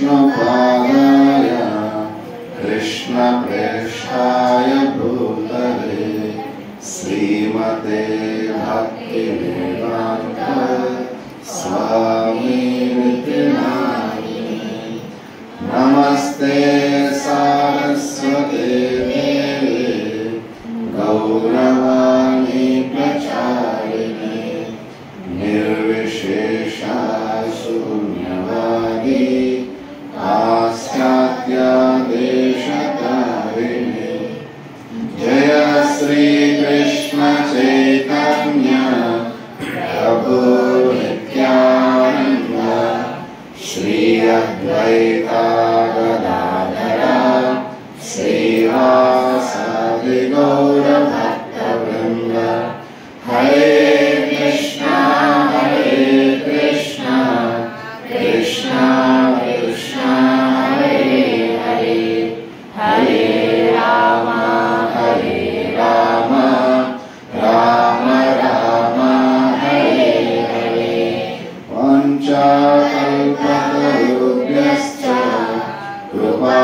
विष्णुपादाय कृष्णप्रेष्ठाय भूतले श्रीमते भक्तिवेदान्त स्वामिनिति नामिने। नमस्ते सारस्वते देवे गौरवाणी प्रचारिणे निर्विशेषा शून्यवादी पाश्चात्यादेशतारिणे। जय श्री कृष्ण चैतन्य प्रभु नित्यानंद श्री अद्वैता गदाधर श्रीवासादि गौर भक्तवृंद। हरे कृष्णा कृष्णा कृष्णा हरे हरे हरे राम राम राम हरे हरे। वाञ्छाकल्पतरुभ्यश्च कृपा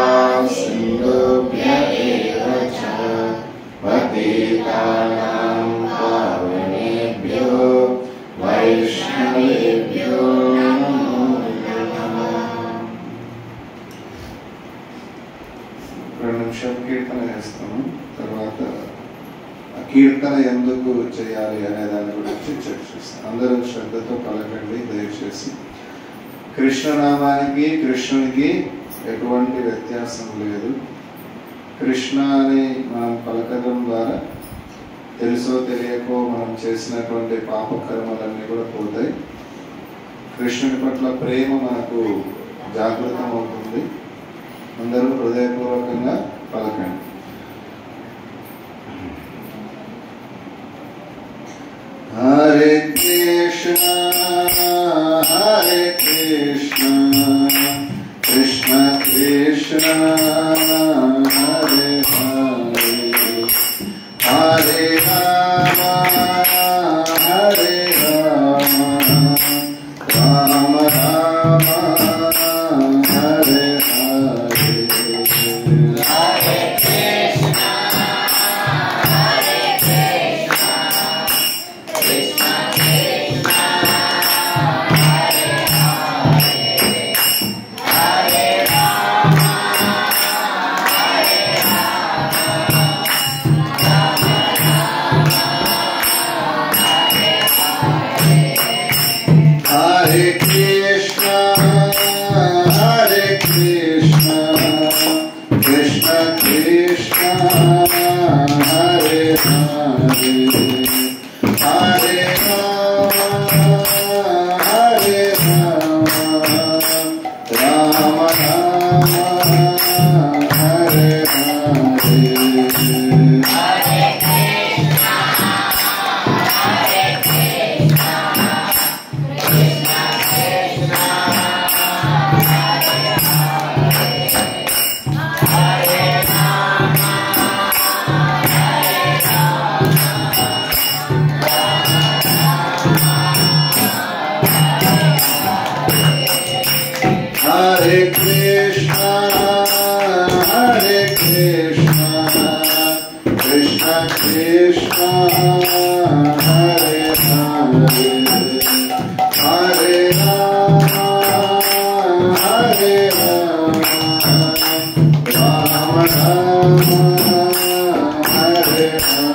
सिन्धुभ्य एव च पतितानां पावनेभ्यो వైష్ణవేభ్యో నమో నమః। రెండు నిమిషాలు కీర్తన చేస్తాము. తర్వాత కీర్తన ఎందుకు చేయాలి అనే దాని గురించి చర్చిస్తాం. అందరూ శ్రద్ధతో పలకండి దయచేసి. కృష్ణనామానికి కృష్ణునికి ఎటువంటి వ్యత్యాసం లేదు. కృష్ణ అని మనం పలకడం ద్వారా తెలుసో తెలియకో మనం చేసినటువంటి పాపకర్మలన్నీ కూడా పోతాయి. కృష్ణుని పట్ల ప్రేమ మనకు జాగృతం అవుతుంది. అందరూ హృదయపూర్వకంగా పలకండి. Hare Krishna Krishna Krishna Hare Hare Hare Rama Rama Rama Hare Hare. Hare Krishna Krishna Krishna Hare Hare Hare Rama Hare Krishna, Krishna Krishna, Hare Hare, Hare Rama, Rama Rama, Hare Hare.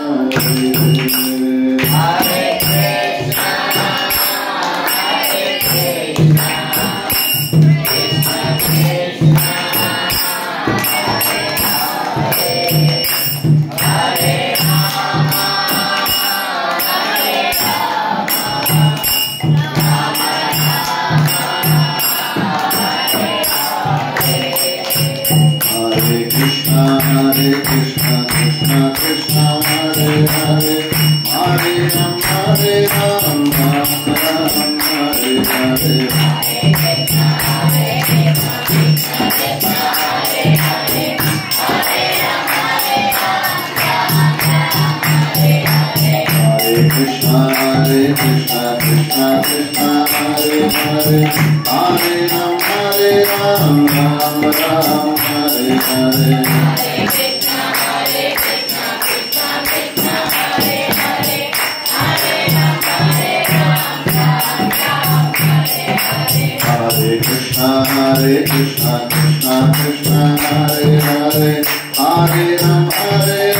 Hare Krishna, Krishna Krishna, Hare Hare, Hare Rama, Rama Rama, Hare Hare. Hare Krishna, Hare Krishna, Krishna Krishna, Hare Hare, Hare Rama, Rama Hare Hare. Krishna, Krishna Krishna, Hare Hare, Hare Rama, Rama Ram Hare Hare Hare Krishna Krishna Krishna Hare Hare Hare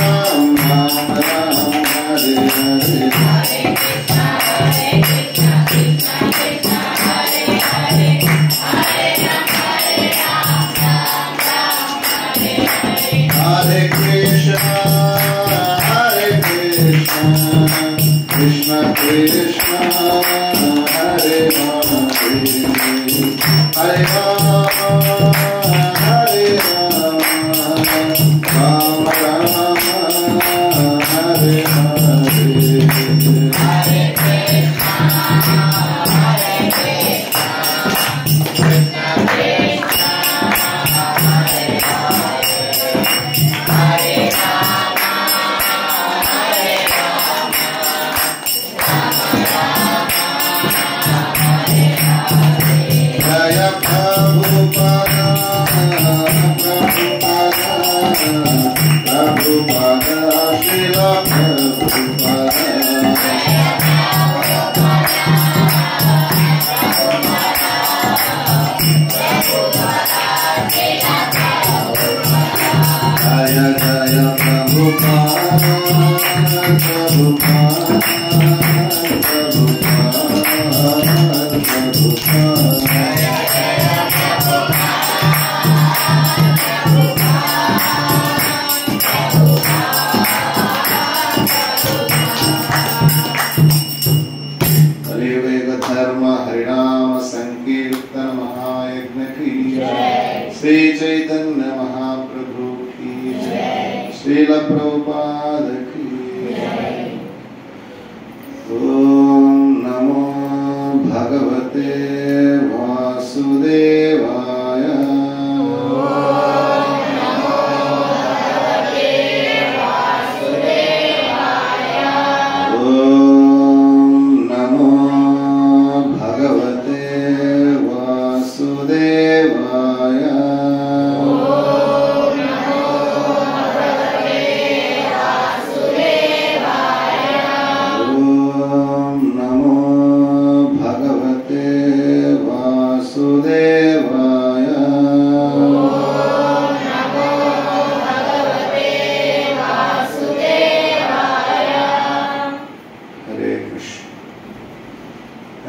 Ram Ram Ram Hare Hare Hare Krishna Krishna Krishna Hare Hare Hare Rama Rama Hare Hare Jaya Prabhupada Prabhupada Srila Prabhupada Jaya Jaya Prabhupada Prabhupada Shri Chaitanya Mahaprabhu की जय श्रील प्रभुपाद की जय ओम नमो भगवते वासुदेवाय ओम नमो भगवते वासुदेवाय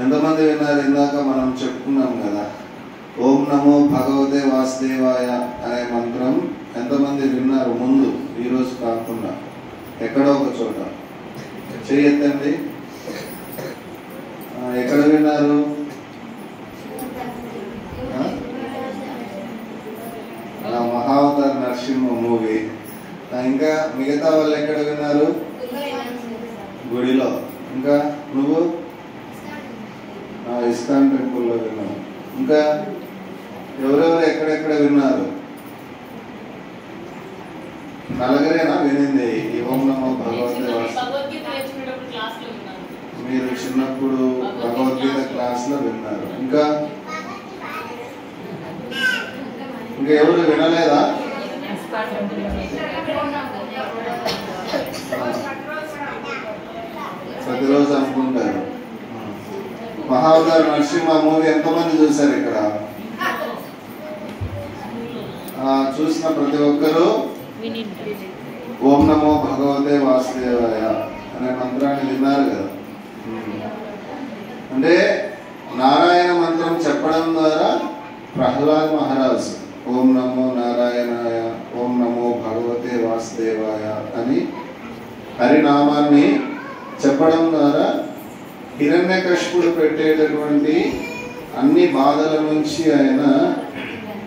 ఎంతమంది విన్నారు? ఇందాక మనం చెప్పుకున్నాం కదా, ఓం నమో భగవతే వాసుదేవాయ అనే మంత్రం ఎంతమంది విన్నారు? ముందు ఈరోజు కాకుండా ఎక్కడో ఒక చోట చెయ్యెత్తండి. ఎక్కడ విన్నారు? మహావతార్ నరసింహ మూవీ. ఇంకా మిగతా వాళ్ళు ఎక్కడ విన్నారు? గుడిలో. ఇంకా నువ్వు ఇస్కాన్ టెంపుల్లో విన్నావు. ఇంకా ఎవరెవరు ఎక్కడెక్కడ విన్నారు? నలుగురేనా వినింది ఈ ఓం నమో భగవతే వాసుదేవాయ? మీరు చిన్నప్పుడు భగవద్గీత క్లాస్ లో విన్నారు. ఇంకా ఎవరు వినలేదా? ప్రతిరోజు అనుకుంటారు. మహావతార్ నరసింహ మూవీ ఎంతమంది చూశారు ఇక్కడ? చూసిన ప్రతి ఒక్కరూ ఓం నమో భగవతే వాసుదేవాయ అనే మంత్రాన్ని విన్నారు కదా. అంటే నారాయణ మంత్రం చెప్పడం ద్వారా ప్రహ్లాద్ మహారాజ్ ఓం నమో నారాయణాయ ఓం నమో భగవతే వాసుదేవాయ అని హరినామాన్ని చెప్పడం ద్వారా హిరణ్యకశిపుడు పెట్టేటటువంటి అన్ని బాధల నుంచి ఆయన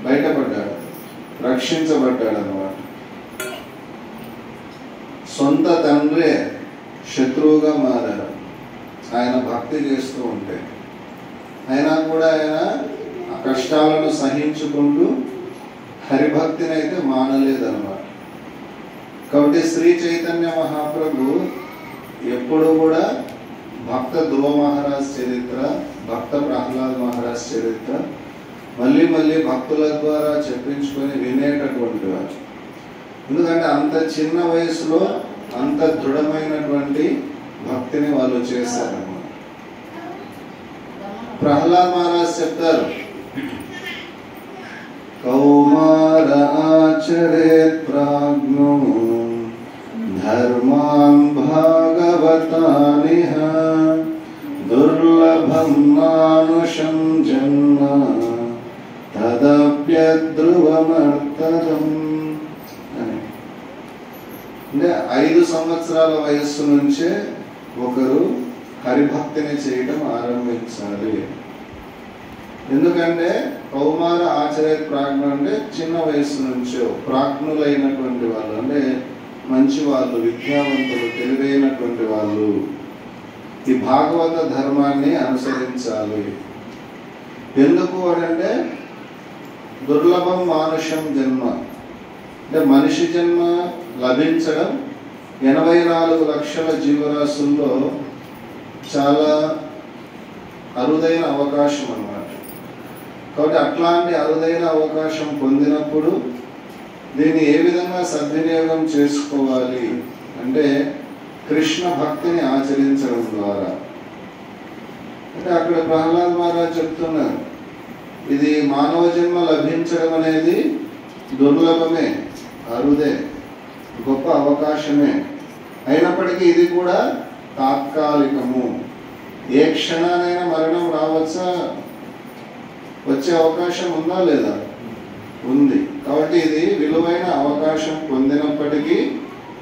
బయటపడ్డాడు, రక్షించబడ్డాడు అన్నమాట. సొంత తండ్రే శత్రువుగా మారాడు ఆయన భక్తి చేస్తూ ఉంటే. అయినా కూడా ఆయన ఆ కష్టాలను సహించుకుంటూ హరిభక్తిని అయితే మానలేదన్నమాట. కాబట్టి శ్రీ చైతన్య మహాప్రభు ఎప్పుడు కూడా భక్త ధ్రువ మహారాజ్ చరిత్ర, భక్త ప్రహ్లాద్ మహారాజ్ చరిత్ర మళ్ళీ మళ్ళీ భక్తుల ద్వారా చెప్పించుకొని వినేటటువంటి వారు. ఎందుకంటే అంత చిన్న వయసులో అంత దృఢమైనటువంటి భక్తిని వాళ్ళు చేశారన్నమాట. ప్రహ్లాద్ మహారాజ్ చెప్తారు, కౌమార ఆచరేత్ ప్రాజ్ఞో ధర్మాన్ భాగవతానిహ దుర్లభం మానుషం జన్మ తదప్యధ్రువమర్తదం అని. అంటే 5 సంవత్సరాల వయస్సు నుంచే ఒకరు హరిభక్తిని చేయడం ఆరంభించాలి. ఎందుకంటే కౌమార ఆచర్య ప్రాజ్ఞ అంటే చిన్న వయస్సు నుంచో ప్రాజ్ఞులైనటువంటి వాళ్ళు, అంటే మంచి వాళ్ళు, విద్యావంతులు, తెలివైనటువంటి వాళ్ళు ఈ భాగవత ధర్మాన్ని అనుసరించాలి. ఎందుకు అంటే దుర్లభం మానుషం జన్మ, అంటే మనిషి జన్మ లభించడం 84 లక్షల జీవరాశుల్లో చాలా అరుదైన అవకాశం అన్నమాట. కాబట్టి అట్లాంటి అరుదైన అవకాశం పొందినప్పుడు దీన్ని ఏ విధంగా సద్వినియోగం చేసుకోవాలి అంటే కృష్ణ భక్తిని ఆచరించడం ద్వారా. అంటే అక్కడ ప్రహ్లాద్ మహారాజ్ చెప్తున్నారు, ఇది మానవ జన్మ లభించడం అనేది దుర్లభమే, అరుదే, గొప్ప అవకాశమే. అయినప్పటికీ ఇది కూడా తాత్కాలికము. ఏ క్షణానైనా మరణం రావచ్చా, వచ్చే అవకాశం ఉందా లేదా? ఉంది. కాబట్టి ఇది విలువైన అవకాశం పొందినప్పటికీ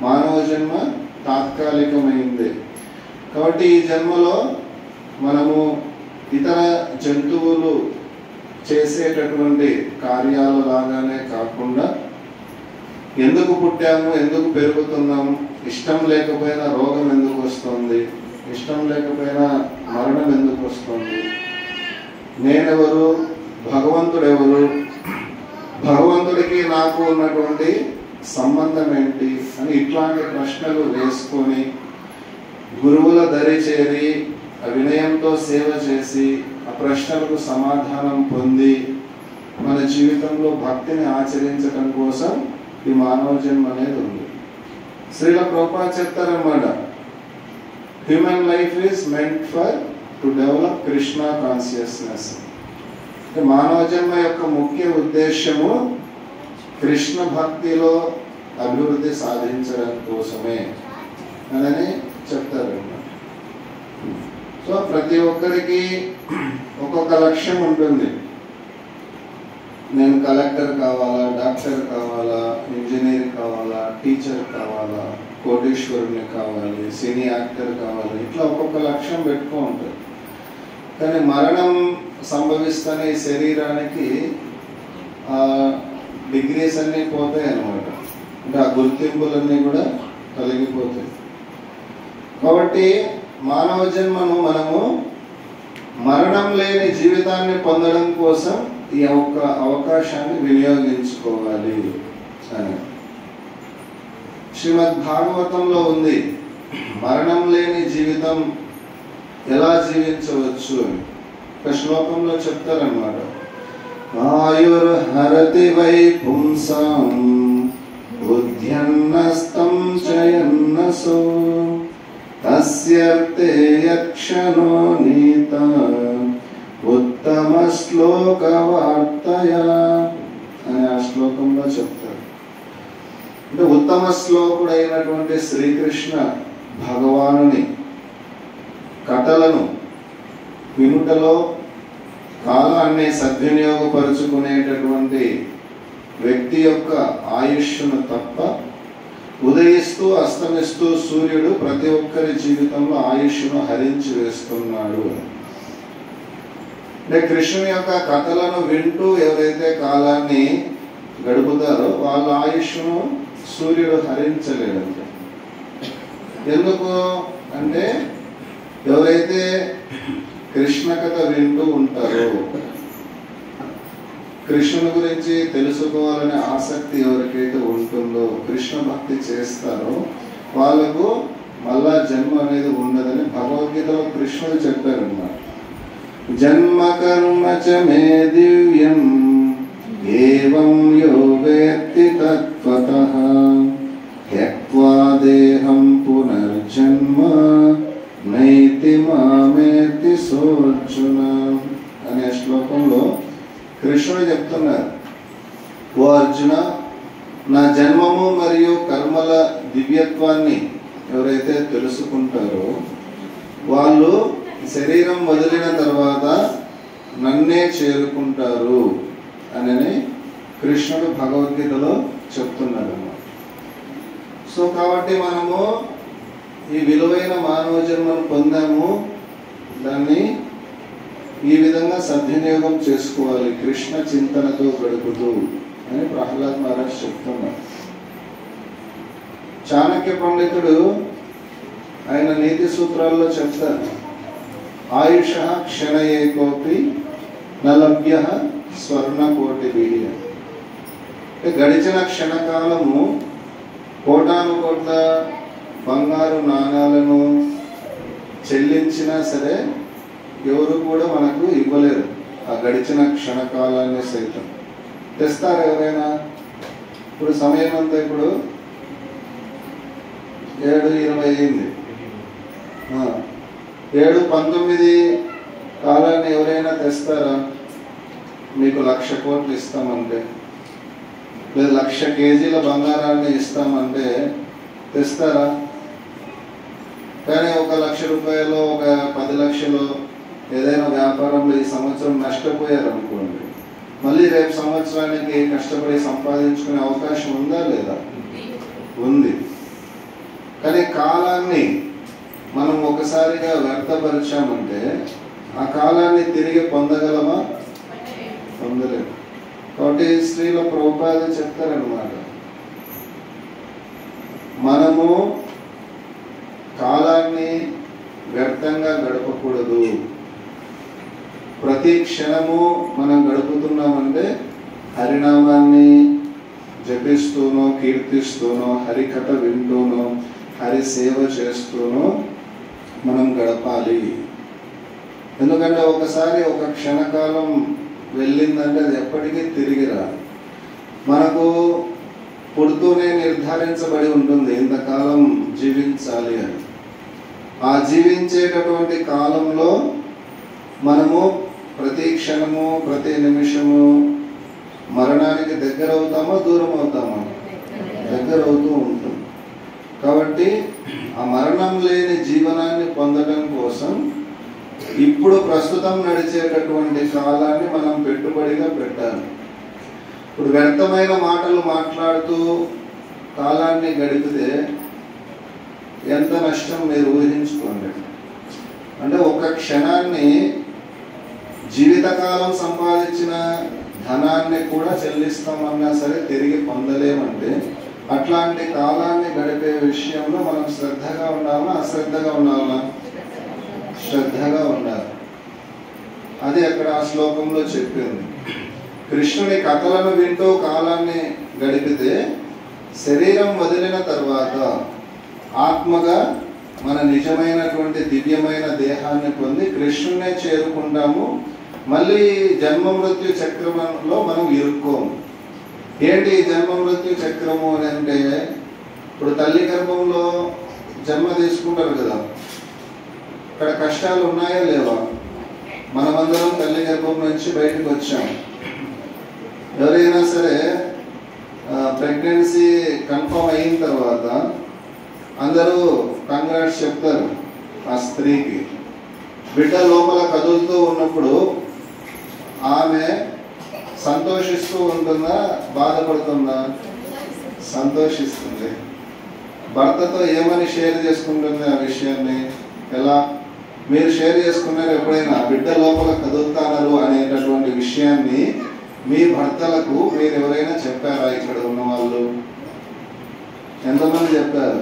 మానవ జన్మ తాత్కాలికమైంది. కాబట్టి ఈ జన్మలో మనము ఇతర జంతువులు చేసేటటువంటి కార్యాల లాగానే కాకుండా ఎందుకు పుట్టాము, ఎందుకు పెరుగుతున్నాము, ఇష్టం లేకపోయినా రోగం ఎందుకు వస్తుంది, ఇష్టం లేకపోయినా మరణం ఎందుకు వస్తుంది, నేనెవరు, భగవంతుడెవరు, భగవంతుడికి నాకు ఉన్నటువంటి సంబంధం ఏంటి అని ఇట్లాంటి ప్రశ్నలు వేసుకొని గురువుల దరి చేరి వినయంతో సేవ చేసి ఆ ప్రశ్నలకు సమాధానం పొంది మన జీవితంలో భక్తిని ఆచరించడం కోసం ఈ మానవ జన్మ అనేది ఉంది. శ్రీల ప్రభుపాద చెప్తారన్నమాట, human life is meant for to develop Krishna consciousness. మానవ జన్మ యొక్క ముఖ్య ఉద్దేశము కృష్ణ భక్తిలో అభివృద్ధి సాధించడం కోసమే అని చెప్తారు. సో ప్రతి ఒక్కరికి ఒక్కొక్క లక్ష్యం ఉంటుంది. నేను కలెక్టర్ కావాలా, డాక్టర్ కావాలా, ఇంజనీర్ కావాలా, టీచర్ కావాలా, కోటీశ్వరుని కావాలి, సినీ యాక్టర్ కావాలి, ఇట్లా ఒక్కొక్క లక్ష్యం పెట్టుకో ఉంటారు. కానీ మరణం సంభవిస్తేనే ఈ శరీరానికి డిగ్రీస్ అన్నీ పోతాయి అన్నమాట. అంటే ఆ గుర్తింపులన్నీ కూడా తొలగిపోతాయి. కాబట్టి మానవ జన్మను మనము మరణం లేని జీవితాన్ని పొందడం కోసం ఈ అవకాశాన్ని వినియోగించుకోవాలి అని శ్రీమద్ భాగవతంలో ఉంది. మరణం లేని జీవితం ఎలా జీవించవచ్చు అని ఒక శ్లోకంలో చెప్తారన్నమాట. ఆయుర్హరతి వై పుంసాం బుద్ధ్యన్నస్తం చయన్నసో తస్యర్తే యక్షణో నీత ఉత్తమ శ్లోక వార్తయ అని ఆ శ్లోకంలో చెప్తారు. అంటే ఉత్తమ శ్లోకుడైనటువంటి శ్రీకృష్ణ భగవానుని కథలను వినుటలో కాలాన్ని సద్వినియోగపరుచుకునేటటువంటి వ్యక్తి యొక్క ఆయుష్ను తప్ప ఉదయిస్తూ అస్తమిస్తూ సూర్యుడు ప్రతి ఒక్కరి జీవితంలో ఆయుష్ను హరించి వేస్తున్నాడు. అంటే కృష్ణుని యొక్క కథలను వింటూ ఎవరైతే కాలాన్ని గడుపుతారో వాళ్ళ ఆయుష్ను సూర్యుడు హరించలేడంట. ఎందుకు అంటే ఎవరైతే కృష్ణ కథ వింటూ ఉంటారో, కృష్ణుని గురించి తెలుసుకోవాలనే ఆసక్తి ఎవరికైతే ఉంటుందో, కృష్ణ భక్తి చేస్తారో వాళ్ళకు మళ్ళా జన్మ అనేది ఉండదని భగవద్గీతలో కృష్ణుడు చెప్పారన్నమాట. జన్మ కర్మ చ మే దివ్యం ఏవం యో వేత్తి తత్వతః త్యక్త్వా దేహం పునర్జన్మ నైతి మామేతి సోర్జున అనే శ్లోకంలో కృష్ణుడు చెప్తున్నారు, ఓ అర్జున, నా జన్మము మరియు కర్మల దివ్యత్వాన్ని ఎవరైతే తెలుసుకుంటారో వాళ్ళు శరీరం వదిలిన తర్వాత నన్నే చేరుకుంటారు అని కృష్ణుడు భగవద్గీతలో చెప్తున్నాడు అన్నమాట. సో కాబట్టి మనము ఈ విలువైన మానవ జన్మను పొందాము, దాన్ని ఈ విధంగా సద్వినియోగం చేసుకోవాలి కృష్ణ చింతనతో గడుపుతూ అని ప్రహ్లాద్ మహారాజ్ చెప్తున్నారు. చాణక్య పండితుడు ఆయన నీతి సూత్రాల్లో చెప్తారు, ఆయుష క్షణ ఏకోపి నలభ్య స్వర్ణకోటి బిడియ. గడిచిన క్షణకాలము కోటాను కోట్ల బంగారు నాణాలను చెల్లించినా సరే ఎవరు కూడా మనకు ఇవ్వలేరు ఆ గడిచిన క్షణకాలాన్ని సైతం. తెస్తారు ఎవరైనా? ఇప్పుడు సమయం అంతా ఇప్పుడు 7:20 అయింది. 7:19 కాలాన్ని ఎవరైనా తెస్తారా? మీకు 1,00,000 కోట్లు ఇస్తామంటే, లేదా 1,00,000 కేజీల బంగారాన్ని ఇస్తామంటే తెస్తారా? కానీ 1,00,000 రూపాయలు, 10 లక్షలు ఏదైనా వ్యాపారంలో ఈ సంవత్సరం నష్టపోయారు అనుకోండి, మళ్ళీ రేపు సంవత్సరానికి కష్టపడి సంపాదించుకునే అవకాశం ఉందా లేదా? ఉంది. కానీ కాలాన్ని మనం ఒకసారిగా వ్యర్థపరిచామంటే ఆ కాలాన్ని తిరిగి పొందగలమా? పొందలేము. కాబట్టి స్త్రీల ప్రభుపాద చెప్తారనమాట, మనము కాలాన్ని వ్యర్థంగా గడపకూడదు. ప్రతి క్షణము మనం గడుపుతున్నామంటే హరినామాన్ని జపిస్తూనో, కీర్తిస్తూనో, హరికథ వింటూనో, హరి సేవ చేస్తూనో మనం గడపాలి. ఎందుకంటే ఒకసారి ఒక క్షణకాలం వెళ్ళిందంటే అది ఎప్పటికీ తిరిగి రాదు. మనకు పుడుతూనే నిర్ధారించబడి ఉంటుంది ఇంతకాలం జీవించాలి అని. ఆ జీవించేటటువంటి కాలంలో మనము ప్రతి క్షణము, ప్రతి నిమిషము మరణానికి దగ్గర అవుతామా, దూరం అవుతామా? దగ్గర అవుతూ ఉంటుంది. కాబట్టి ఆ మరణం లేని జీవనాన్ని పొందడం కోసం ఇప్పుడు ప్రస్తుతం నడిచేటటువంటి కాలాన్ని మనం పెట్టుబడిగా పెట్టాలి. ఇప్పుడు వ్యర్థమైన మాటలు మాట్లాడుతూ కాలాన్ని గడిపితే ఎంత నష్టం మీరు ఊహించుకోండి. అంటే ఒక క్షణాన్ని, జీవితకాలం సంపాదించిన ధనాన్ని కూడా చెల్లిస్తామన్నా సరే తిరిగి పొందలేమంటే అట్లాంటి కాలాన్ని గడిపే విషయంలో మనం శ్రద్ధగా ఉండాలా, అశ్రద్ధగా ఉండాలా? శ్రద్ధగా ఉండాలి. అది అక్కడ ఆ శ్లోకంలో చెప్పింది. కృష్ణుని కథలను వింటూ కాలాన్ని గడిపితే శరీరం వదిలిన తర్వాత ఆత్మగా మన నిజమైనటువంటి దివ్యమైన దేహాన్ని పొంది కృష్ణునే చేరుకుంటాము. మళ్ళీ జన్మ మృత్యు చక్రంలో మనం ఇరుక్కోము. ఏంటి జన్మ మృత్యు చక్రము అని అంటే, ఇప్పుడు తల్లి గర్భంలో జన్మ తీసుకుంటారు కదా, ఇక్కడ కష్టాలు ఉన్నాయా లేవా? మనమందరం తల్లి గర్భం నుంచి బయటకు వచ్చాం. ఎవరైనా సరే ప్రెగ్నెన్సీ కన్ఫర్మ్ అయిన తర్వాత అందరూ కంగ్రాట్స్ చెప్తారు ఆ స్త్రీకి. బిడ్డ లోపల కదులుతూ ఉన్నప్పుడు ఆమె సంతోషిస్తూ ఉంటుందా, బాధపడుతుందా? సంతోషిస్తుంది. భర్తతో ఏమని షేర్ చేసుకుంటుంది ఆ విషయాన్ని? ఎలా? మీరు షేర్ చేసుకున్నారు ఎప్పుడైనా? బిడ్డ లోపల కదులుతారు అనేటటువంటి విషయాన్ని మీ భర్తలకు మీరు ఎవరైనా చెప్పారా? ఇక్కడ ఉన్న వాళ్ళు ఎంతమంది చెప్పారు?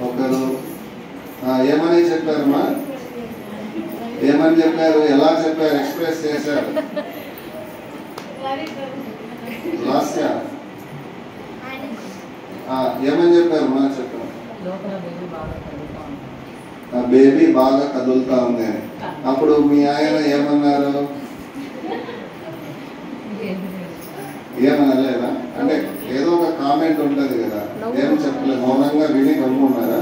ఒకరు. ఏమని చెప్పారమ్మా? ఏమని చెప్పారు? ఎలా చెప్పారు? ఎక్స్ప్రెస్ చేశారు? లాస్య ఏమని చెప్పారు? మా చెప్పారు బేబీ బాగా కదులుతా ఉంది అని. అప్పుడు మీ ఆయన ఏమన్నారు? ఏమనలేదా? అంటే ఏదో ఒక కామెంట్ ఉంటుంది కదా, ఏం చెప్పలేదు, మౌనంగా విని గమ్మున్నారా?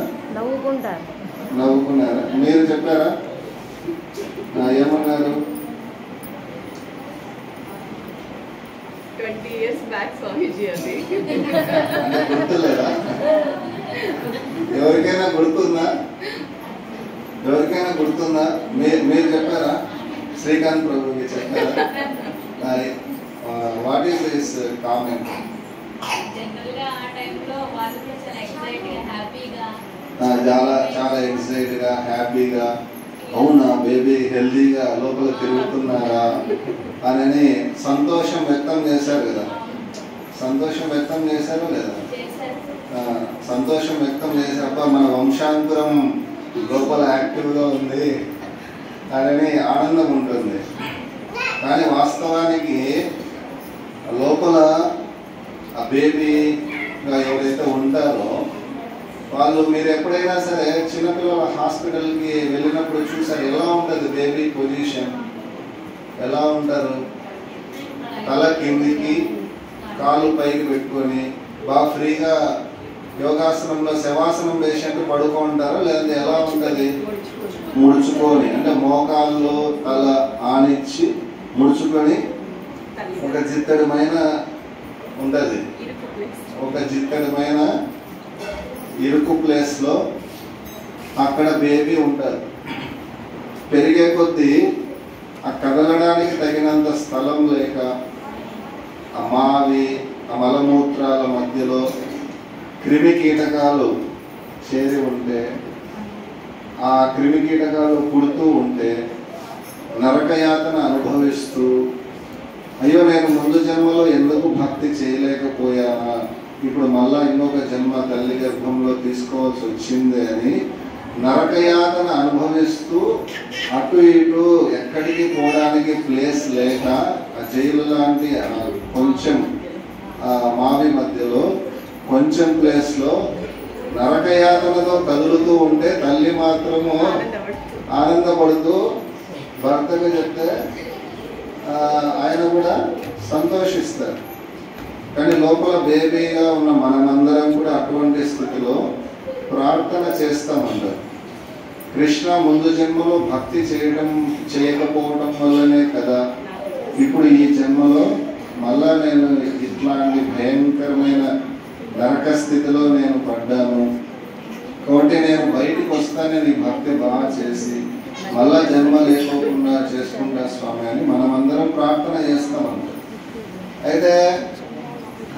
నవ్వుకున్నారా? మీరు చెప్పారా? ఏమన్నారు? 20 years back స్వామీజీ అది. అంటే గుర్తులేదా? ఎవరికైనా గుర్తుందా? ఎవరికైనా గుర్తుందా? మీరు చెప్పారా? శ్రీకాంత్ ప్రభుకి చెప్పారా? What is this comment? చాలా ఎక్సైట్ గా హ్యాపీగా, అవునా బేబీ హెల్దీగా లోపల తిరుగుతున్నారా అని సంతోషం వ్యక్తం చేశారు కదా. సంతోషం వ్యక్తం చేశారు లేదా? సంతోషం వ్యక్తం చేశాక మన వంశాంకురం లోపల యాక్టివ్గా ఉంది అని ఆనందం ఉంటుంది. కానీ వాస్తవానికి లోపల ఆ బేబీగా ఎవరైతే ఉంటారో వాళ్ళు, మీరు ఎప్పుడైనా సరే చిన్నపిల్లల హాస్పిటల్కి వెళ్ళినప్పుడు చూసారు ఎలా ఉంటుంది బేబీ పొజిషన్? ఎలా ఉంటారు? తల కిందికి, కాలు పైకి పెట్టుకొని బాగా ఫ్రీగా యోగాసనంలో శవాసనం వేసినట్టు పడుకుంటారా, లేదంటే ఎలా ఉంటుంది? ముడుచుకొని, అంటే మోకాళ్ళు తల ఆనిచ్చి ముడుచుకొని ఒక జిత్తడమైన ఉంటుంది, ఒక జిత్తడమైన ఇరుకు ప్లేస్లో అక్కడ బేబీ ఉంటారు. పెరిగే కొద్దీ ఆ కదలడానికి తగినంత స్థలం లేక ఆ మావి, ఆ మలమూత్రాల మధ్యలో క్రిమి కీటకాలు చేరి ఉంటే, ఆ క్రిమి కీటకాలు పుడుతూ ఉంటే నరకయాతన అనుభవిస్తూ, అయ్యో నేను ముందు జన్మలో ఎందుకు భక్తి చేయలేకపోయానా, ఇప్పుడు మళ్ళా ఇంకొక జన్మ తల్లి గర్భంలో తీసుకోవాల్సి వచ్చింది అని నరకయాతన అనుభవిస్తూ అటు ఇటు ఎక్కడికి పోవడానికి ప్లేస్ లేక ఆ జైలు లాంటి కొంచెం మావి మధ్యలో కొంచెం ప్లేస్లో నరకయాతనతో కదులుతూ ఉంటే తల్లి మాత్రము ఆనందపడుతూ భర్తకు చెప్తే ఆయన కూడా సంతోషిస్తారు. కానీ లోపల బేబీగా ఉన్న మనమందరం కూడా అటువంటి స్థితిలో ప్రార్థన చేస్తామంటారు. కృష్ణ ముందు జన్మలో భక్తి చేయకపోవడం వల్లనే కదా ఇప్పుడు ఈ జన్మలో మళ్ళా నేను ఇట్లాంటి భయంకరమైన నరక స్థితిలో నేను పడ్డాను, కాబట్టి నేను బయటికి వస్తానే నీ భక్తి బాగా చేసి మళ్ళా జన్మ లేకోకుండా చేసుకుంటా స్వామి అని మనమందరం ప్రార్థన చేస్తామంటారు. అయితే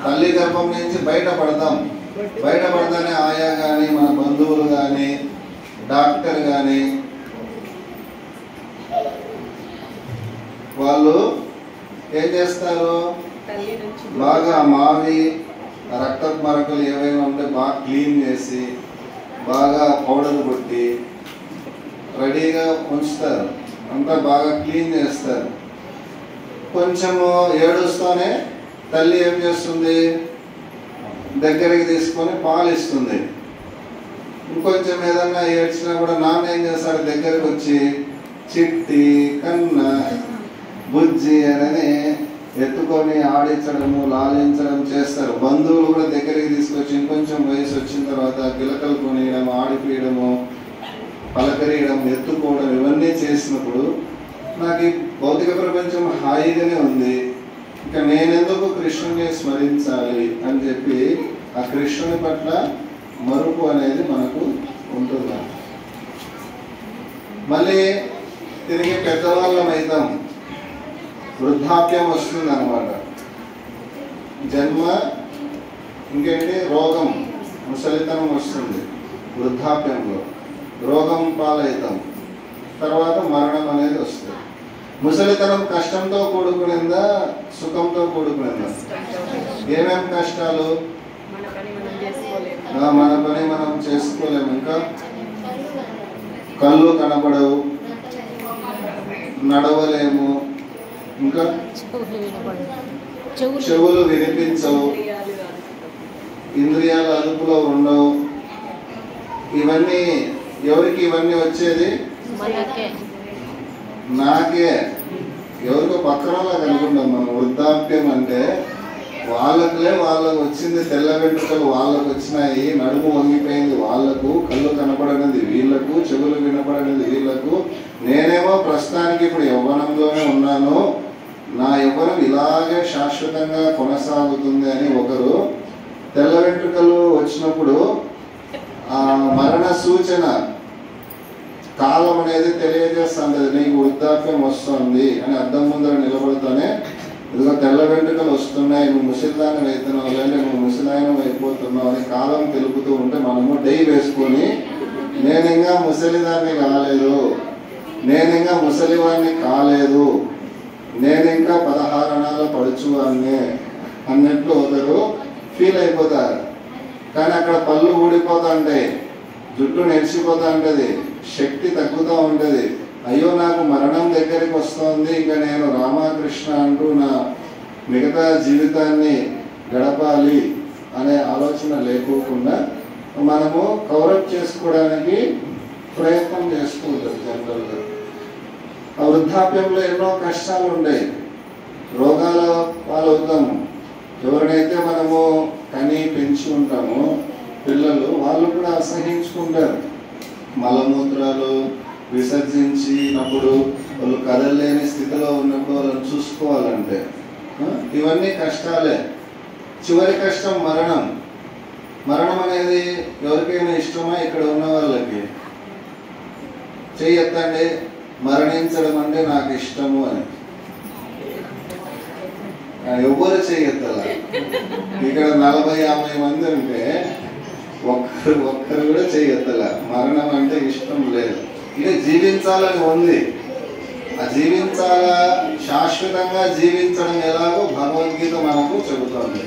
తల్లి గర్భం నుంచి బయటపడతానే ఆయా కానీ, మన బంధువులు కానీ, డాక్టర్ కానీ వాళ్ళు ఏం చేస్తారు? బాగా మావి రక్తపు మరకలు ఏవైనా ఉంటే బాగా క్లీన్ చేసి బాగా పౌడర్ కొట్టి రెడీగా ఉంచుతారు, అంతా బాగా క్లీన్ చేస్తారు. కొంచెము ఏడుస్తూనే తల్లి ఏం చేస్తుంది? దగ్గరికి తీసుకొని పాలు ఇస్తుంది. ఇంకొంచెం ఏదన్నా ఏడ్చినా కూడా నాన్న ఏం చేస్తారు? దగ్గరికి వచ్చి చిట్టి, కన్న, బుజ్జి అని ఎత్తుకొని ఆడించడము, లాలించడం చేస్తారు. బంధువులు కూడా దగ్గరికి తీసుకొచ్చి ఇంకొంచెం వయసు వచ్చిన తర్వాత పిలకలు కొనియడం, ఆడిపీయడము, పలకరీయడం, ఎత్తుకోవడం ఇవన్నీ చేసినప్పుడు నాకు ఈ భౌతిక ప్రపంచం హాయిగానే ఉంది, ఇక నేనెందుకు కృష్ణుని స్మరించాలి అని చెప్పి ఆ కృష్ణుని పట్ల మరుపు అనేది మనకు ఉంటుంది. మళ్ళీ తిరిగి పెద్దవాళ్ళం అవుతాం, వృద్ధాప్యం వస్తుంది అన్నమాట. జన్మ ఇంకేంటి, రోగం, ముసలితనం వస్తుంది. వృద్ధాప్యంలో రోగం పాలవుతాం, తర్వాత మరణం అనేది వస్తుంది. ముసలితనం కష్టంతో కూడుకునిందా, సుఖంతో కూడుకునిందా? ఏమేం కష్టాలు? మన పని మనం చేసుకోలేము, ఇంకా కళ్ళు కనపడవు, నడవలేము, ఇంకా చెవులు వినిపించవు, ఇంద్రియాలు అదుపులో ఉండవు. ఇవన్నీ ఎవరికి ఇవన్నీ వచ్చేది? నాకే ఎవరికో పక్కన వాళ్ళకి అనుకుంటాం మనం. వృద్ధాప్యం అంటే వాళ్ళకు వచ్చింది, తెల్ల వెంట్రుకలు వాళ్ళకు వచ్చినాయి, నడుము వంగిపోయింది వాళ్ళకు, కళ్ళు కనపడనిది వీళ్ళకు, చెవులు వినపడనిది వీళ్ళకు. నేనేమో ప్రస్తుతానికి ఇప్పుడు యవ్వనంలోనే ఉన్నాను, నా యవ్వనం ఇలాగే శాశ్వతంగా కొనసాగుతుంది అని ఒకరు. తెల్ల వెంట్రుకలు వచ్చినప్పుడు ఆ మరణ సూచన కాలం అనేది తెలియజేస్తుంది, నీకు వృద్ధాప్యం వస్తుంది అని అద్దం ముందర నిలబడుతూనే ఇదిగో తెల్ల వెంట్రుకలు వస్తున్నాయి, నువ్వు ముసలిదానం అవుతున్నావు, లేదంటే నువ్వు ముసలాయనం అయిపోతున్నావు అని కాలం తెలుపుతూ ఉంటే మనము డై వేసుకొని నేను ఇంకా ముసలిదాన్ని కాలేదు, నేను ఇంకా ముసలివాడిని కాలేదు, నేను ఇంకా 16 అణాల పడుచువాడిని అన్నట్లు ఒకరు ఫీల్ అయిపోతారు. కానీ అక్కడ పళ్ళు ఊడిపోతూ ఉంటాయి, జుట్టు నెరిసిపోతూ ఉంటుంది, శక్తి తగ్గుతూ ఉంటుంది. అయ్యో నాకు మరణం దగ్గరికి వస్తుంది, ఇంకా నేను రామకృష్ణ అంటూ నా మిగతా జీవితాన్ని గడపాలి అనే ఆలోచన లేకోకుండా మనము కవరప్ చేసుకోవడానికి ప్రయత్నం చేస్తూ ఉంటారు జనరల్గా. ఆ వృద్ధాప్యంలో ఎన్నో కష్టాలు ఉంటాయి, రోగాల పాలవుతాము. ఎవరినైతే మనము కని పెంచి ఉంటామో పిల్లలు, వాళ్ళు కూడా అసహించుకుంటారు. మలమూత్రాలు విసర్జించినప్పుడు వాళ్ళు కదలలేని స్థితిలో ఉన్నప్పుడు వాళ్ళని చూసుకోవాలంటే ఇవన్నీ కష్టాలే. చివరి కష్టం మరణం. మరణం అనేది ఎవరికైనా ఇష్టమా? ఇక్కడ ఉన్న వాళ్ళకి చెయ్యొద్దండి, మరణించడం అంటే నాకు ఇష్టము అని ఎవ్వరు చెయ్యొద్దలా. ఇక్కడ 40-50 మంది ఉంటే ఒక్కరు కూడా చెయ్యొద్దలా. మరణం అంటే ఇష్టం లేదు, ఇక జీవించాలని ఉంది. ఆ జీవించాలా, శాశ్వతంగా జీవించడం ఎలాగో భగవద్గీత మనకు చెబుతోంది.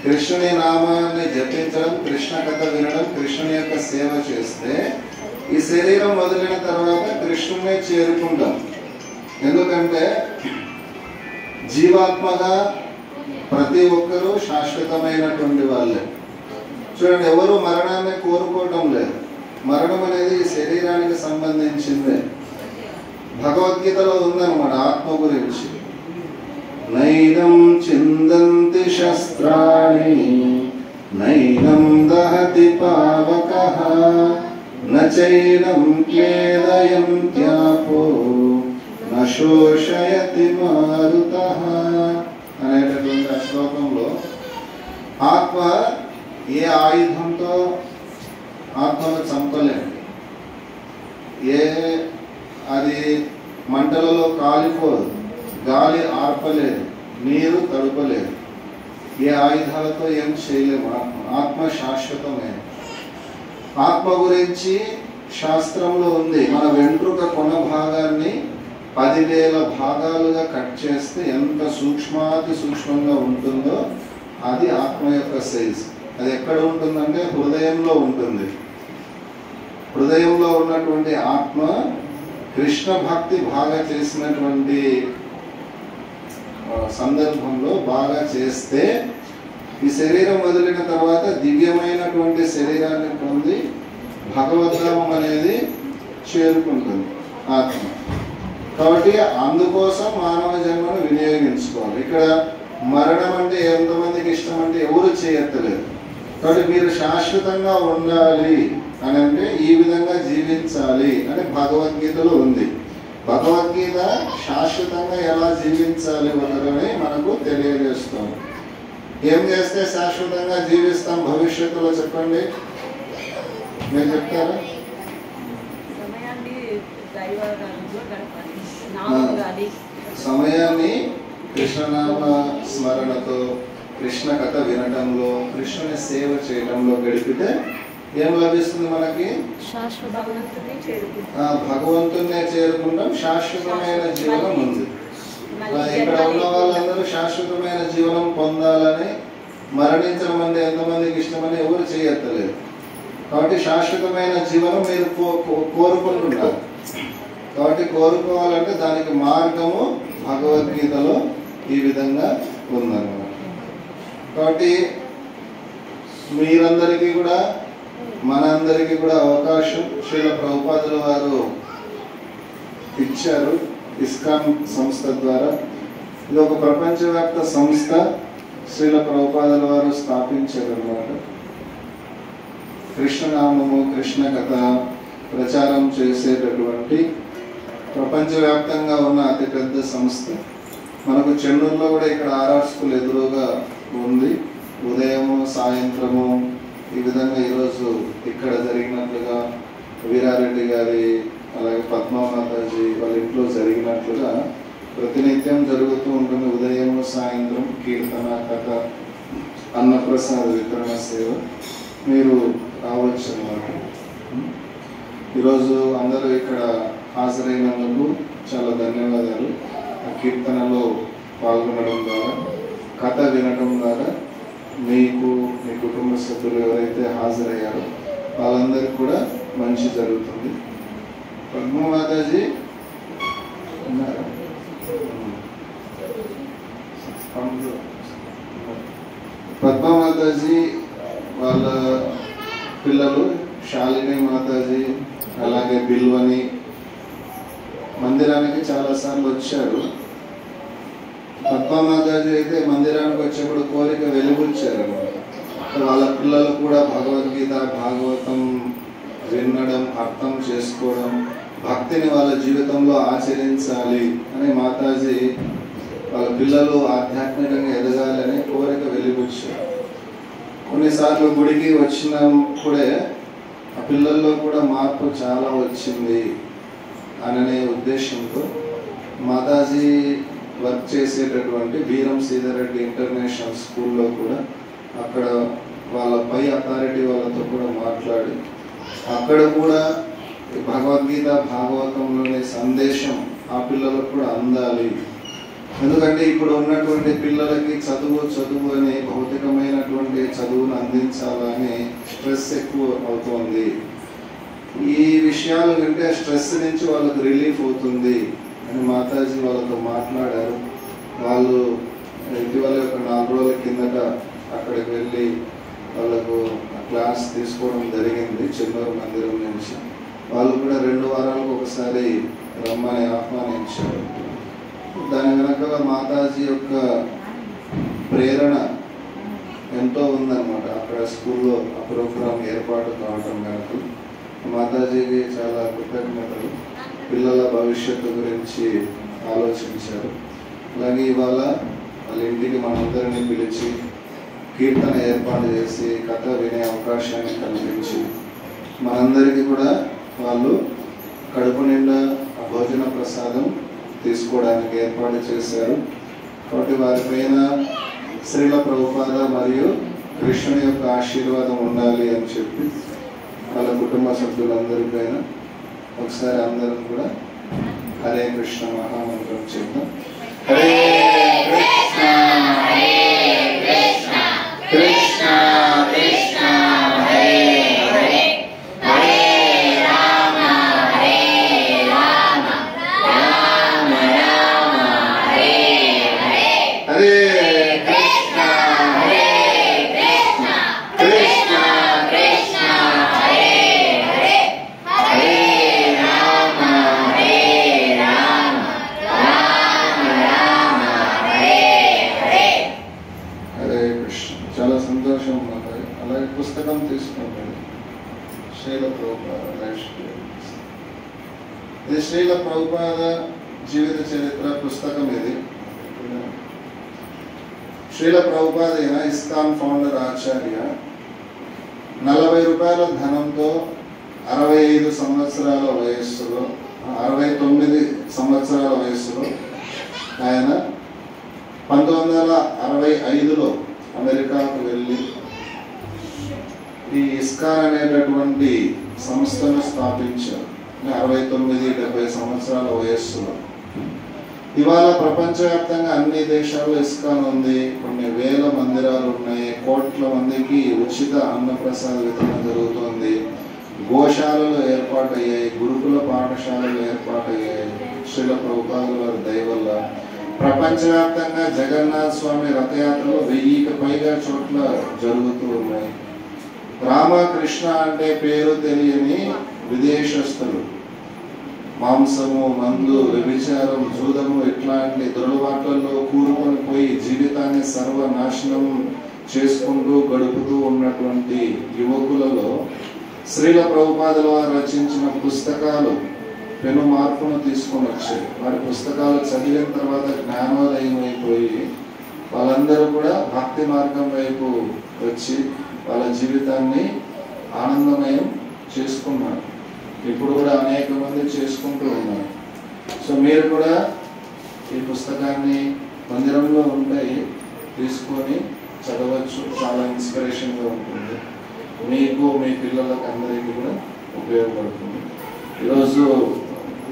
కృష్ణుని నామాన్ని జపించడం, కృష్ణ కథ వినడం, కృష్ణుని యొక్క సేవ చేస్తే ఈ శరీరం వదిలిన తర్వాత కృష్ణునే చేరుకుంటాం. ఎందుకంటే జీవాత్మగా ప్రతి ఒక్కరూ శాశ్వతమైనటువంటి వాళ్ళే. చూడండి, ఎవరు మరణాన్ని కోరుకోవటం లేదు. మరణం అనేది ఈ శరీరానికి సంబంధించిందే. భగవద్గీతలో ఉందన్నమాట ఆత్మ గురించి. నైనం చిందంతి శస్త్రాణి నైనం దహతి పావకః నచైనం క్లేదయంత్యాపో నశోషయతి మారుతః అనేటటువంటి ఆ శ్లోకంలో ఆత్మ ఏ ఆయుధంతో ఆత్మను చంపలేదు, అది మంటలలో కాలిపోదు, గాలి ఆర్పలేదు, నీరు తడుపలేదు, ఏ ఆయుధాలతో ఏం చేయలేము. ఆత్మ శాశ్వతమే. ఆత్మ గురించి శాస్త్రంలో ఉంది. మన వెంట్రుక కొన భాగాన్ని 10,000 భాగాలుగా కట్ చేస్తే ఎంత సూక్ష్మాతి సూక్ష్మంగా ఉంటుందో అది ఆత్మ యొక్క సైజ్. అది ఎక్కడ ఉంటుందంటే హృదయంలో ఉంటుంది. హృదయంలో ఉన్నటువంటి ఆత్మ కృష్ణ భక్తి బాగా చేసినటువంటి సందర్భంలో బాగా చేస్తే ఈ శరీరం వదిలిన తర్వాత దివ్యమైనటువంటి శరీరాన్ని పొంది భగవద్ధామం అనేది చేరుకుంటుంది ఆత్మ. కాబట్టి అందుకోసం మానవ జన్మను వినియోగించుకోవాలి. ఇక్కడ మరణం అంటే ఎంతమందికి ఇష్టం అంటే ఎవరు చేయట్లేదు. కాబట్టి మీరు శాశ్వతంగా ఉండాలి అని అంటే ఈ విధంగా జీవించాలి అని భగవద్గీతలో ఉంది. భగవద్గీత శాశ్వతంగా ఎలా జీవించాలి ఒకరని మనకు తెలియజేస్తాం. ఏం చేస్తే శాశ్వతంగా జీవిస్తాం భవిష్యత్తులో చెప్పండి, మీరు చెప్తారా? సమయాన్ని కృష్ణనామ స్మరణతో, కృష్ణ కథ వినటంలో, కృష్ణుని సేవ చేయడంలో గడిపితే ఏం లభిస్తుంది మనకి? భగవంతున్నే చేరుకుంటాం. శాశ్వతమైన జీవనం ఉంది. ఇక్కడ ఉన్న వాళ్ళందరూ శాశ్వతమైన జీవనం పొందాలని, మరణించడం అంటే ఎంతమందికి ఇష్టమని ఎవరు చేయట్లేదు. కాబట్టి శాశ్వతమైన జీవనం మీరు కోరుకుంటున్నారు. కాబట్టి కోరుకోవాలంటే దానికి మార్గము భగవద్గీతలో ఈ విధంగా ఉందన్నమాట. కాబట్టి మీరందరికీ కూడా, మనందరికీ కూడా అవకాశం శ్రీల ప్రభుపాదుల వారు ఇచ్చారు. ఇస్కాన్ సంస్థ ద్వారా. ఇది ఒక ప్రపంచవ్యాప్త సంస్థ. శ్రీల ప్రభుపాదుల వారు స్థాపించారు అన్నమాట. కృష్ణనామము, కృష్ణ కథ ప్రచారం చేసేటటువంటి ప్రపంచవ్యాప్తంగా ఉన్న అతిపెద్ద సంస్థ. మనకు చెన్నూరులో కూడా ఇక్కడ ఆర్ఆర్ స్కూల్ ఎదురుగా ఉంది. ఉదయము సాయంత్రము ఈ విధంగా ఈరోజు ఇక్కడ జరిగినట్లుగా వీరారెడ్డి గారి అలాగే పద్మామాతాజీ వాళ్ళ ఇంట్లో జరిగినట్లుగా ప్రతినిత్యం జరుగుతూ ఉంటుంది. ఉదయము సాయంత్రం కీర్తన, కథ, అన్నప్రసాద వితరణ సేవ. మీరు రావచ్చు అన్నమాట. ఈరోజు అందరూ ఇక్కడ హాజరైనందుకు చాలా ధన్యవాదాలు. ఆ కీర్తనలో పాల్గొనడం ద్వారా, కథ వినడం ద్వారా మీకు మీ కుటుంబ సభ్యులు ఎవరైతే హాజరయ్యారో వాళ్ళందరికీ కూడా మంచి జరుగుతుంది. పద్మమాతాజీ ఉన్నారా? పద్మమాతాజీ వాళ్ళ పిల్లలు శాలిని మాతాజీ అలాగే బిల్వని మందిరానికి చాలాసార్లు వచ్చారు. పద్మమాతాజీ అయితే మందిరానికి వచ్చేప్పుడు కోరిక వెలుగుచ్చారు. వాళ్ళ పిల్లలు కూడా భగవద్గీత, భాగవతం వినడం, అర్థం చేసుకోవడం, భక్తిని వాళ్ళ జీవితంలో ఆచరించాలి అని మాతాజీ వాళ్ళ పిల్లలు ఆధ్యాత్మికంగా ఎదగాలని కోరిక వెలుగుచ్చారు. కొన్నిసార్లు గుడికి వచ్చినప్పుడే ఆ పిల్లల్లో కూడా మార్పు చాలా వచ్చింది అనే ఉద్దేశంతో మాతాజీ వర్క్ చేసేటటువంటి వీరం సీతారెడ్డి ఇంటర్నేషనల్ స్కూల్లో కూడా అక్కడ వాళ్ళ పై అథారిటీ వాళ్ళతో కూడా మాట్లాడి అక్కడ కూడా భగవద్గీత, భాగవతంలోని సందేశం ఆ పిల్లలకు కూడా అందాలి. ఎందుకంటే ఇప్పుడు ఉన్నటువంటి పిల్లలకి చదువు అని భౌతికమైనటువంటి చదువును అందించాలని స్ట్రెస్ ఎక్కువ అవుతుంది. ఈ విషయాలు వింటే స్ట్రెస్ నుంచి వాళ్ళకు రిలీఫ్ అవుతుంది అని మాతాజీ వాళ్ళతో మాట్లాడారు. వాళ్ళు ఇటీవల ఒక 4 రోజుల కిందట అక్కడికి వెళ్ళి వాళ్ళకు క్లాస్ తీసుకోవడం జరిగింది చెన్నూరు మందిరం నుంచి. వాళ్ళు కూడా 2 వారాలకు ఒకసారి రమ్మని ఆహ్వానించారు. దాని వెనక మాతాజీ యొక్క ప్రేరణ ఎంతో ఉందన్నమాట. అక్కడ స్కూల్లో ఆ ప్రోగ్రాం ఏర్పాటు కావడం వెనక మాతాజీకి చాలా కృతజ్ఞతలు. పిల్లల భవిష్యత్తు గురించి ఆలోచించారు. అలాగే ఇవాళ వాళ్ళ ఇంటికి మనందరినీ పిలిచి కీర్తన ఏర్పాటు చేసి కథ వినే అవకాశాన్ని కల్పించి మనందరికీ కూడా వాళ్ళు కడుపు నిండా భోజన ప్రసాదం తీసుకోవడానికి ఏర్పాటు చేశారు. కాబట్టి వారిపైన శ్రీల ప్రభుపాద మరియు కృష్ణుని యొక్క ఆశీర్వాదం ఉండాలి అని చెప్పి వాళ్ళ కుటుంబ సభ్యులందరిపైన ఒకసారి అందరం కూడా హరే కృష్ణ మహామంత్రం చెప్తాం. హరే కృష్ణ హరే కృష్ణ కృష్ణ కృష్ణ హరే హరే హరే రామ హరే రామ రామ రామ హరే హరే హరే కృష్ణ హరే కృష్ణ కృష్ణ కృష్ణ హరే హరే హరే రామ హరే రామ రామ రామ హరే హరే హరే కృష్ణ. చాలా సంతోషం మాట్లాడి. అలాగే పుస్తకం తీసుకుంటాడు శ్రీల ప్రభుపాద. ఇది శ్రీల ప్రభుపాద జీవిత చరిత్ర పుస్తకం. ఇది శ్రీల ప్రభుపాద ఇస్కాన్ ఫౌండర్ ఆచార్య 40 రూపాయల ధనంతో 65 సంవత్సరాల వయస్సులో 69 సంవత్సరాల వయస్సులో ఆయన 1965లో అమెరికాకు వెళ్ళి ఈ ఇస్కాన్ అనేటటువంటి సంస్థను స్థాపించారు. 69-70 సంవత్సరాల వయస్సులో. ఇవాళ ప్రపంచవ్యాప్తంగా అన్ని దేశాల్లో ఇస్కాన్ ఉంది. కొన్ని వేల మందిరాలు ఉన్నాయి. కోట్ల మందికి ఉచిత అన్నప్రసాద వితరణ జరుగుతుంది. గోశాలలు ఏర్పాటయ్యాయి. గురుకుల పాఠశాలలు ఏర్పాటయ్యాయి. శ్రీల ప్రభుపాదుల వారి దయ వల్ల ప్రపంచవ్యాప్తంగా జగన్నాథ స్వామి రథయాత్రలు 1000కి పైగా చోట్ల జరుగుతూ ఉన్నాయి. రామకృష్ణ అంటే పేరు తెలియని విదేశస్తులు మాంసము, మందు, వ్యభిచారం, జూదము ఇట్లాంటి దురలవాట్లలో కూరుకొని పోయి జీవితాన్ని సర్వనాశనం చేసుకుంటూ గడుపుతూ ఉన్నటువంటి యువకులలో శ్రీల ప్రభుపాదుల వారు రచించిన పుస్తకాలు పెను మార్పును తీసుకొని వచ్చాయి. వారి పుస్తకాలు చదివిన తర్వాత జ్ఞానోదయం అయిపోయి వాళ్ళందరూ కూడా భక్తి మార్గం వైపు వచ్చి వాళ్ళ జీవితాన్ని ఆనందమయం చేసుకున్నారు. ఇప్పుడు కూడా అనేక మంది చేసుకుంటూ ఉన్నారు. సో మీరు కూడా ఈ పుస్తకాన్ని మందిరంలో ఉంటాయి, తీసుకొని చదవచ్చు. చాలా ఇన్స్పిరేషన్గా ఉంటుంది. మీకు, మీ పిల్లలకు అందరికీ కూడా ఉపయోగపడుతుంది. ఈరోజు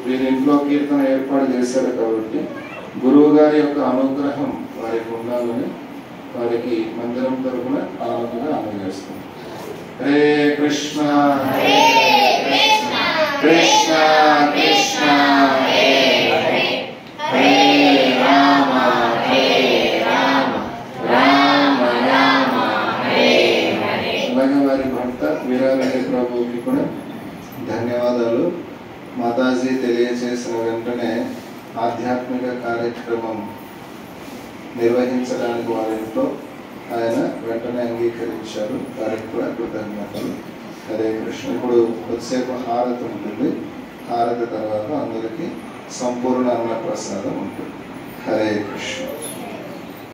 వీరి ఇంట్లో కీర్తన ఏర్పాటు చేశారు కాబట్టి గురువు గారి యొక్క అనుగ్రహం వారికి ఉండాలని వారికి మందిరం తరపున ఆనందంగా అందజేస్తాం. హరే కృష్ణ కృష్ణ కృష్ణ హరే హరే, హరే రామ రామ రామ హరే హరే. అలాగే వారి భర్త వీరారెడ్డి ప్రభువుకి కూడా ధన్యవాదాలు. మాతాజీ తెలియచేసిన వెంటనే ఆధ్యాత్మిక కార్యక్రమం నిర్వహించడానికి వారి ఇంట్లో ఆయన వెంటనే అంగీకరించారు. వారికి కూడా కృతజ్ఞతలు. హరే కృష్ణ. ఇప్పుడు కొద్దిసేపు హారతి ఉంటుంది. హారతి తర్వాత అందరికీ సంపూర్ణ అన్న ప్రసాదం ఉంటుంది. హరే కృష్ణ.